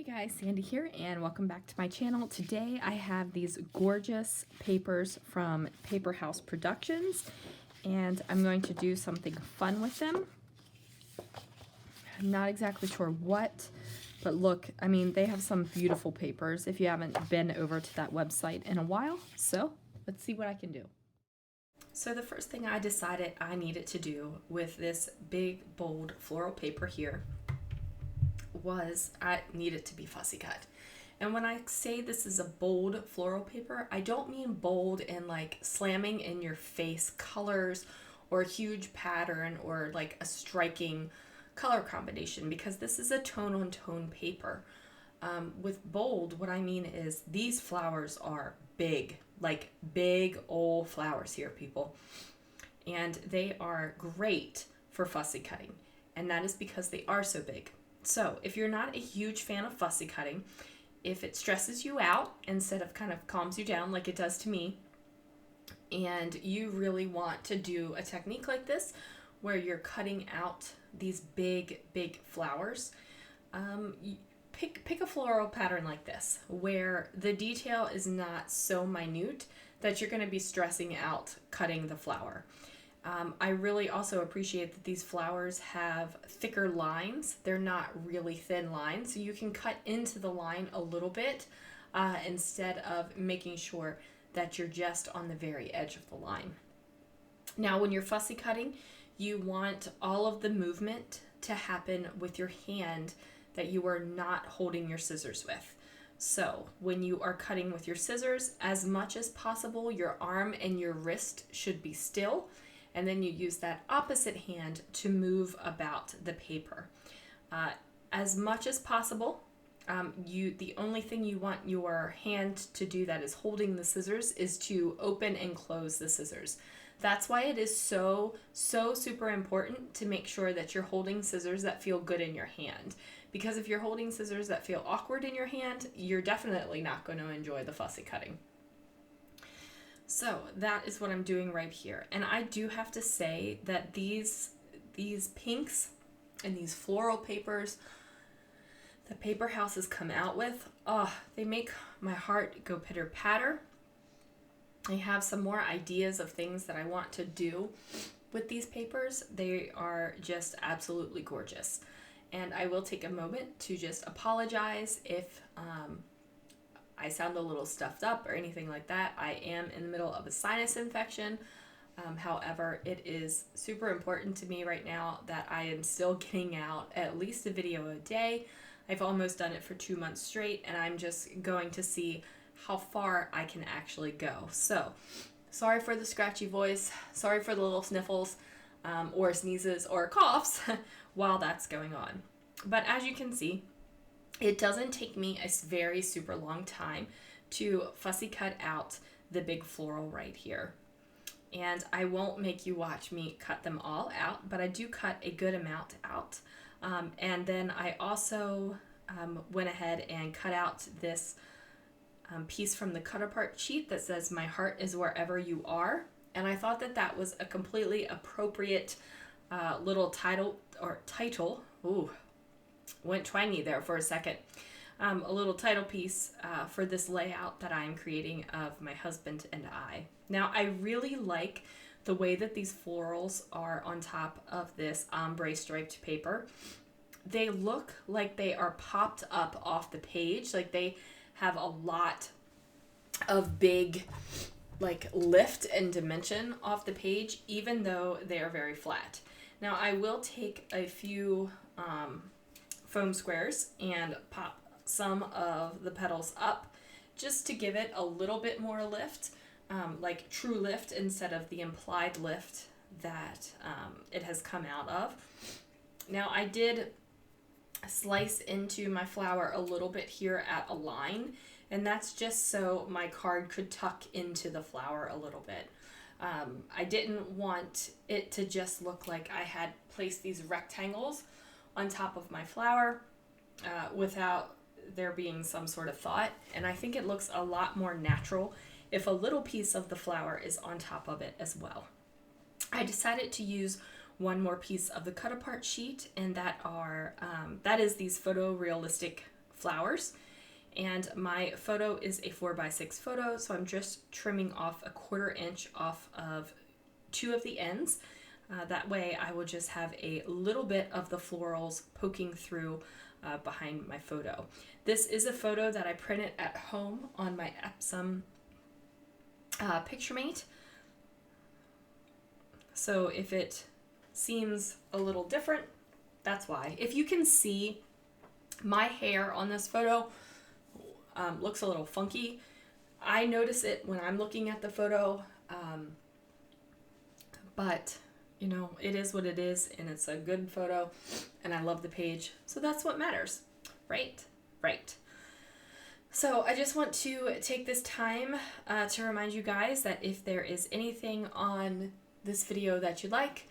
Hey guys, Sandy here and welcome back to my channel. Today I have these gorgeous papers from Paper House Productions and I'm going to do something fun with them. I'm not exactly sure what, but look, I mean, they have some beautiful papers if you haven't been over to that website in a while. So let's see what I can do. So the first thing I decided I needed to do with this big, bold floral paper here was I need it to be fussy cut. And when I say this is a bold floral paper, I don't mean bold in like slamming in your face colors or a huge pattern or like a striking color combination, because this is a tone on tone paper. With bold, what I mean is these flowers are big, like big old flowers here, people. And they are great for fussy cutting. And that is because they are so big. So if you're not a huge fan of fussy cutting, if it stresses you out instead of kind of calms you down like it does to me, and you really want to do a technique like this where you're cutting out these big, big flowers, pick a floral pattern like this where the detail is not so minute that you're going to be stressing out cutting the flower. I really also appreciate that these flowers have thicker lines. They're not really thin lines, so you can cut into the line a little bit instead of making sure that you're just on the very edge of the line. Now, when you're fussy cutting, you want all of the movement to happen with your hand that you are not holding your scissors with. So when you are cutting with your scissors, as much as possible, your arm and your wrist should be still. And then you use that opposite hand to move about the paper. As much as possible, the only thing you want your hand to do that is holding the scissors is to open and close the scissors. That's why it is so super important to make sure that you're holding scissors that feel good in your hand. Because if you're holding scissors that feel awkward in your hand, you're definitely not going to enjoy the fussy cutting. So that is what I'm doing right here. And I do have to say that these pinks and these floral papers that Paper House has come out with, they make my heart go pitter patter. I have some more ideas of things that I want to do with these papers. They are just absolutely gorgeous. And I will take a moment to just apologize if I sound a little stuffed up or anything like that. I am in the middle of a sinus infection. However, it is super important to me right now that I am still getting out at least a video a day. I've almost done it for 2 months straight, and I'm just going to see how far I can actually go. So, sorry for the scratchy voice. Sorry for the little sniffles or sneezes or coughs while that's going on. But as you can see, it doesn't take me a very super long time to fussy cut out the big floral right here. And I won't make you watch me cut them all out, but I do cut a good amount out. And then I also went ahead and cut out this piece from the cut apart sheet that says "My heart is wherever you are." And I thought that that was a completely appropriate little title. Ooh. Went twangy there for a second. A little title piece for this layout that I'm creating of my husband and I. Now, I really like the way that these florals are on top of this ombre striped paper. They look like they are popped up off the page, like they have a lot of big like lift and dimension off the page, even though they are very flat. Now, I will take a few foam squares and pop some of the petals up just to give it a little bit more lift, like true lift instead of the implied lift that it has come out of. Now, I did slice into my flower a little bit here at a line, and that's just so my card could tuck into the flower a little bit. I didn't want it to just look like I had placed these rectangles on top of my flower without there being some sort of thought. And I think it looks a lot more natural if a little piece of the flower is on top of it as well. I decided to use one more piece of the cut apart sheet, and that is these photorealistic flowers. And my photo is a 4x6 photo, so I'm just trimming off a 1/4 inch off of 2 of the ends. That way I will just have a little bit of the florals poking through behind my photo. This is a photo that I printed at home on my Epsom PictureMate. So if it seems a little different, that's why. If you can see, my hair on this photo looks a little funky. I notice it when I'm looking at the photo, but you know, it is what it is, and it's a good photo, and I love the page, so that's what matters, right? Right. So I just want to take this time to remind you guys that if there is anything on this video that you like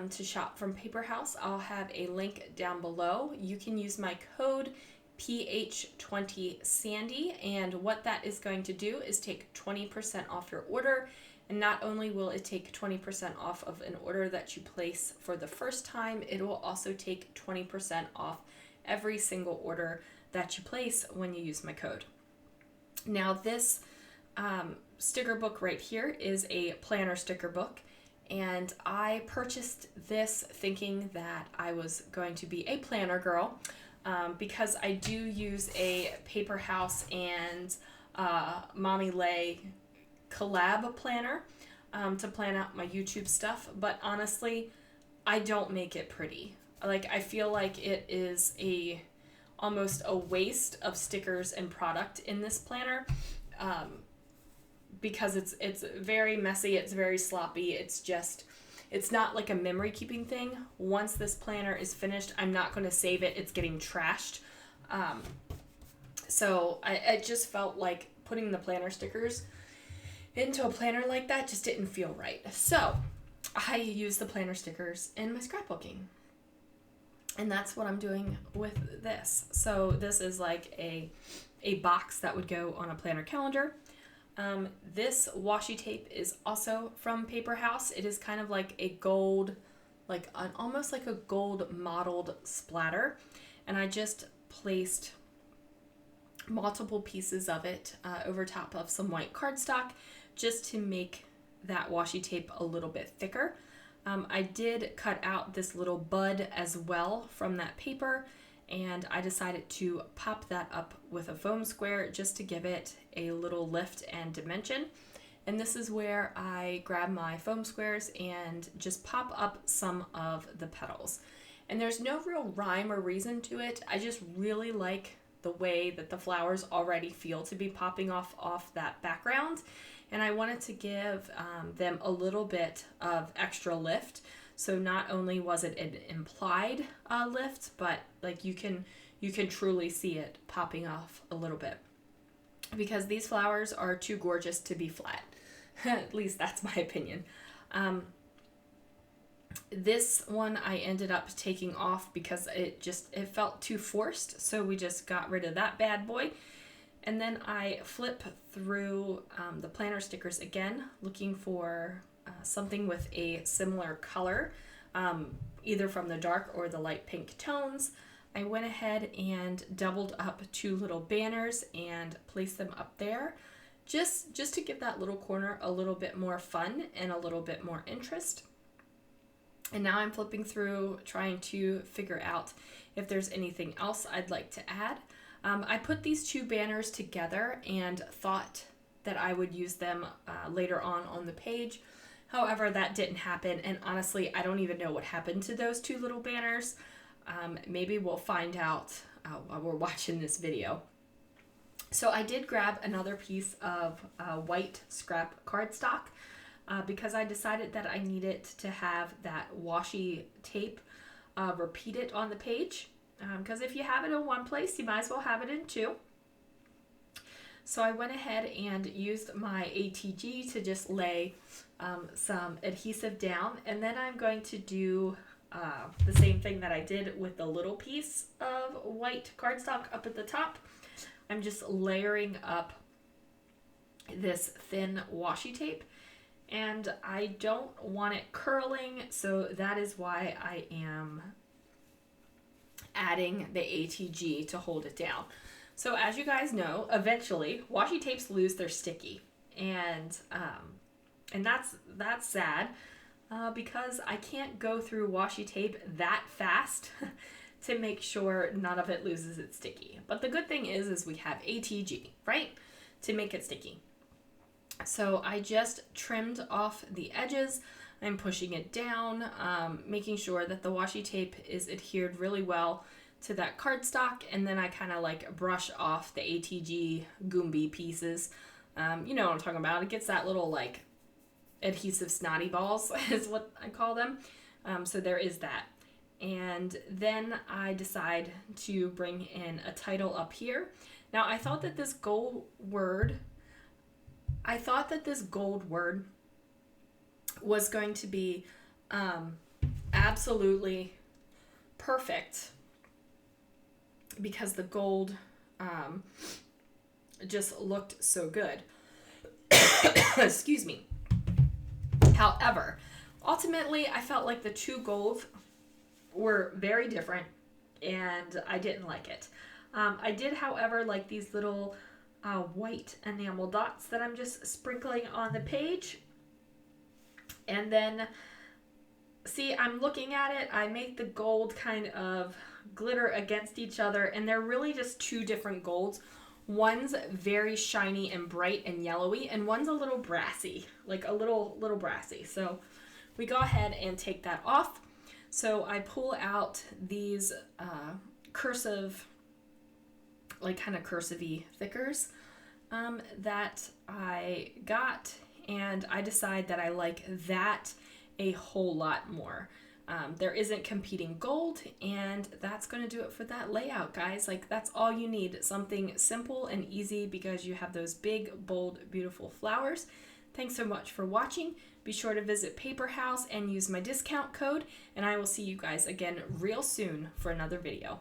to shop from Paper House, I'll have a link down below. You can use my code PH20Sandy, and what that is going to do is take 20% off your order. And not only will it take 20% off of an order that you place for the first time, it will also take 20% off every single order that you place when you use my code. Now this sticker book right here is a planner sticker book, and I purchased this thinking that I was going to be a planner girl. Because I do use a Paper House and Mommy Lay collab planner to plan out my YouTube stuff, but honestly, I don't make it pretty. Like, I feel like it is almost a waste of stickers and product in this planner, because it's very messy, it's very sloppy, it's not like a memory keeping thing. Once this planner is finished, I'm not going to save it. It's getting trashed. So I just felt like putting the planner stickers into a planner like that just didn't feel right. So I use the planner stickers in my scrapbooking. And that's what I'm doing with this. So this is like a box that would go on a planner calendar. This washi tape is also from Paper House. It is kind of like a gold, almost like a gold mottled splatter. And I just placed multiple pieces of it over top of some white cardstock just to make that washi tape a little bit thicker. I did cut out this little bud as well from that paper, and I decided to pop that up with a foam square just to give it a little lift and dimension. And this is where I grab my foam squares and just pop up some of the petals. And there's no real rhyme or reason to it. I just really like the way that the flowers already feel to be popping off that background. And I wanted to give them a little bit of extra lift. So not only was it an implied lift, but like you can truly see it popping off a little bit, because these flowers are too gorgeous to be flat. At least that's my opinion. This one I ended up taking off because it felt too forced. So we just got rid of that bad boy. And then I flip through the planner stickers again, looking for something with a similar color, either from the dark or the light pink tones. I went ahead and doubled up 2 little banners and placed them up there, just to give that little corner a little bit more fun and a little bit more interest. And now I'm flipping through, trying to figure out if there's anything else I'd like to add. I put these 2 banners together and thought that I would use them later on the page. However, that didn't happen, and honestly, I don't even know what happened to those 2 little banners. Maybe we'll find out while we're watching this video. So I did grab another piece of white scrap cardstock because I decided that I needed to have that washi tape repeated on the page. Because if you have it in one place, you might as well have it in 2. So I went ahead and used my ATG to just lay some adhesive down, and then I'm going to do the same thing that I did with the little piece of white cardstock up at the top. I'm just layering up this thin washi tape, and I don't want it curling, so that is why I am adding the ATG to hold it down. So as you guys know, eventually washi tapes lose their sticky, and that's sad because I can't go through washi tape that fast to make sure none of it loses its sticky. But the good thing is we have ATG, right, to make it sticky. So I just trimmed off the edges. I'm pushing it down, making sure that the washi tape is adhered really well to that cardstock, and then I kind of like brush off the ATG Goomby pieces. You know what I'm talking about. It gets that little like adhesive snotty balls is what I call them. So there is that. And then I decide to bring in a title up here. Now I thought that this gold word was going to be absolutely perfect because the gold just looked so good. Excuse me. However, ultimately, I felt like the two golds were very different, and I didn't like it. I did, however, like these little white enamel dots that I'm just sprinkling on the page. And then, see, I'm looking at it. I make the gold kind of glitter against each other, and they're really just two different golds. One's very shiny and bright and yellowy, and one's a little brassy, like a little brassy. So we go ahead and take that off. So I pull out these cursive, like kind of cursive-y thickers that I got, and I decide that I like that a whole lot more. There isn't competing gold, and that's going to do it for that layout, guys. Like, that's all you need. Something simple and easy because you have those big, bold, beautiful flowers. Thanks so much for watching. Be sure to visit Paper House and use my discount code, and I will see you guys again real soon for another video.